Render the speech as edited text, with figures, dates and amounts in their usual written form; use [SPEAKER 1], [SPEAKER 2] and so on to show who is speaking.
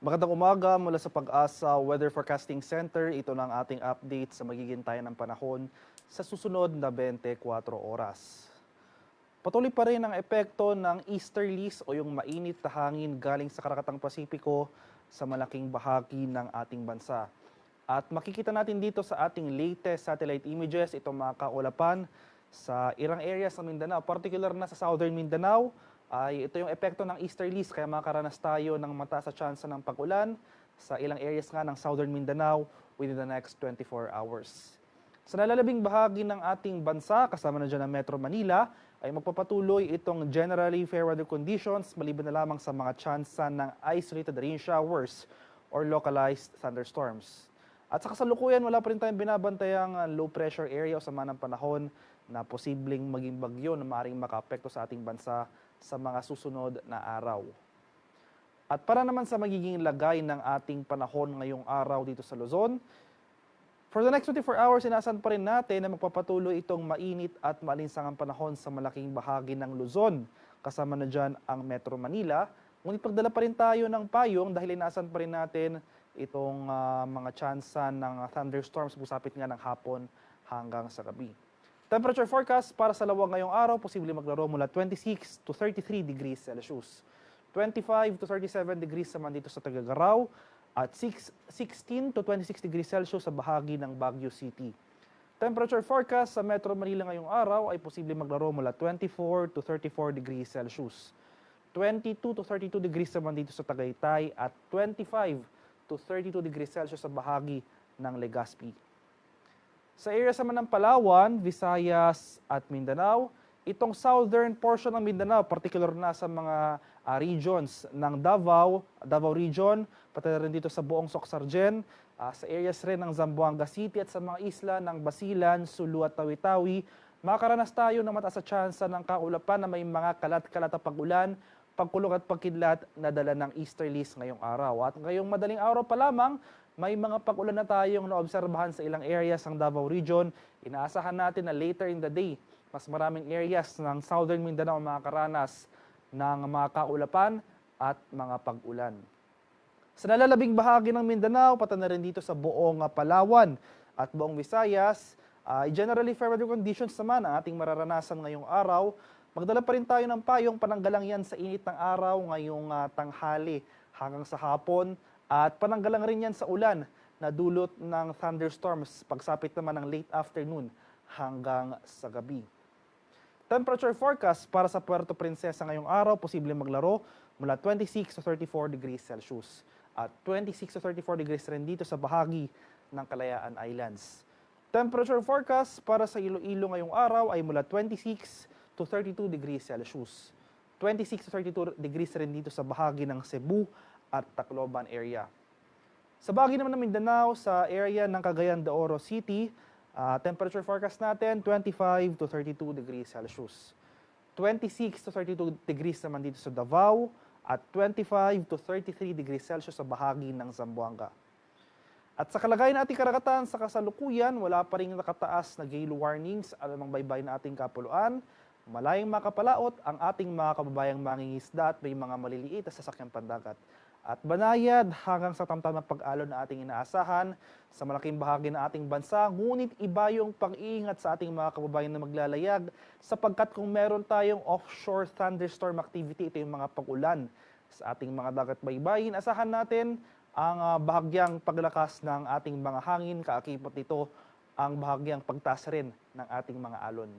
[SPEAKER 1] Magandang umaga mula sa Pag-asa Weather Forecasting Center. Ito na ang ating update sa magiging tayo ng panahon sa susunod na 24 oras. Patuloy pa rin ang epekto ng easterlies o yung mainit na hangin galing sa Karakatang Pasipiko sa malaking bahagi ng ating bansa. At makikita natin dito sa ating latest satellite images itong mga kaulapan sa ilang areas ng Mindanao, particular na sa southern Mindanao. Ito yung epekto ng easterlies kaya makaranas tayo ng mataas na tsansa ng pag-ulan sa ilang areas nga ng southern Mindanao within the next 24 hours. Sa nalalabing bahagi ng ating bansa, kasama na dyan ang Metro Manila, ay magpapatuloy itong generally fair weather conditions maliban na lamang sa mga tsansa ng isolated rain showers or localized thunderstorms. At sa kasalukuyan, wala pa rin tayong binabantayang low pressure area o sama ng panahon na posibleng maging bagyo na maaaring makaapekto sa ating bansa sa mga susunod na araw. At para naman sa magiging lagay ng ating panahon ngayong araw dito sa Luzon, for the next 24 hours, inaasahan pa rin natin na magpapatuloy itong mainit at maalinsangang panahon sa malaking bahagi ng Luzon. Kasama na dyan ang Metro Manila. Ngunit pagdala pa rin tayo ng payong dahil inaasahan pa rin natin itong mga tsansa ng thunderstorms busapit nga ng hapon hanggang sa gabi. Temperature forecast para sa Lawag ngayong araw, posible maglaro mula 26 to 33 degrees Celsius. 25 to 37 degrees naman dito sa Tagagaraw at 16 to 26 degrees Celsius sa bahagi ng Baguio City. Temperature forecast sa Metro Manila ngayong araw ay posible maglaro mula 24 to 34 degrees Celsius. 22 to 32 degrees naman dito sa Tagaytay at 25 to 32 degrees Celsius sa bahagi ng Legazpi. Sa area naman ng Palawan, Visayas at Mindanao, itong southern portion ng Mindanao, particular na sa mga regions ng Davao region, pati rin dito sa buong Socsargen, sa areas rin ng Zamboanga City at sa mga isla ng Basilan, Sulu at Tawi-Tawi, makakaranas tayo ng mataas na tsansa ng kaulapan na may mga kalat-kalat na pag-ulan, pagkulog at pagkidlat na dala ng easterlies ngayong araw. At ngayong madaling araw pa lamang, may mga pag-ulan na tayong naobserbahan sa ilang areas ng Davao Region. Inaasahan natin na later in the day, mas maraming areas ng southern Mindanao makakaranas ng mga kaulapan at mga pag-ulan. Sa nalalabing bahagi ng Mindanao, pati na rin dito sa buong Palawan at buong Visayas, generally fair weather conditions naman ang ating mararanasan ngayong araw. Magdala pa rin tayo ng payong pananggalang yan sa init ng araw ngayong tanghali hanggang sa hapon. At pananggalang rin yan sa ulan na dulot ng thunderstorms pagsapit naman ng late afternoon hanggang sa gabi. Temperature forecast para sa Puerto Princesa ngayong araw, posible maglaro mula 26 to 34 degrees Celsius. At 26 to 34 degrees rin dito sa bahagi ng Kalayaan Islands. Temperature forecast para sa Iloilo ngayong araw ay mula 26 to 32 degrees Celsius. 26 to 32 degrees rin dito sa bahagi ng Cebu at Tacloban area. Sa bahagi naman ng Mindanao, sa area ng Cagayan de Oro City, temperature forecast natin 25 to 32 degrees Celsius. 26 to 32 degrees naman dito sa Davao at 25 to 33 degrees Celsius sa bahagi ng Zamboanga. At sa kalagayan nating karagatan sa kasalukuyan, wala pa rin nakataas na gale warnings alamang baybay na ating kapuluan. Malayang makapalaot ang ating mga kababayang mangingisda at may mga maliliit na sasakyang pandagat. At banayad hanggang sa tamtamang pag-alon na ating inaasahan sa malaking bahagi ng ating bansa. Ngunit iba yung pag-iingat sa ating mga kababayan na maglalayag sapagkat kung meron tayong offshore thunderstorm activity, ito yung mga pag-ulan sa ating mga dagat baybayin. Asahan natin ang bahagyang paglakas ng ating mga hangin, kaakipot nito ang bahagyang pagtaas rin ng ating mga alon.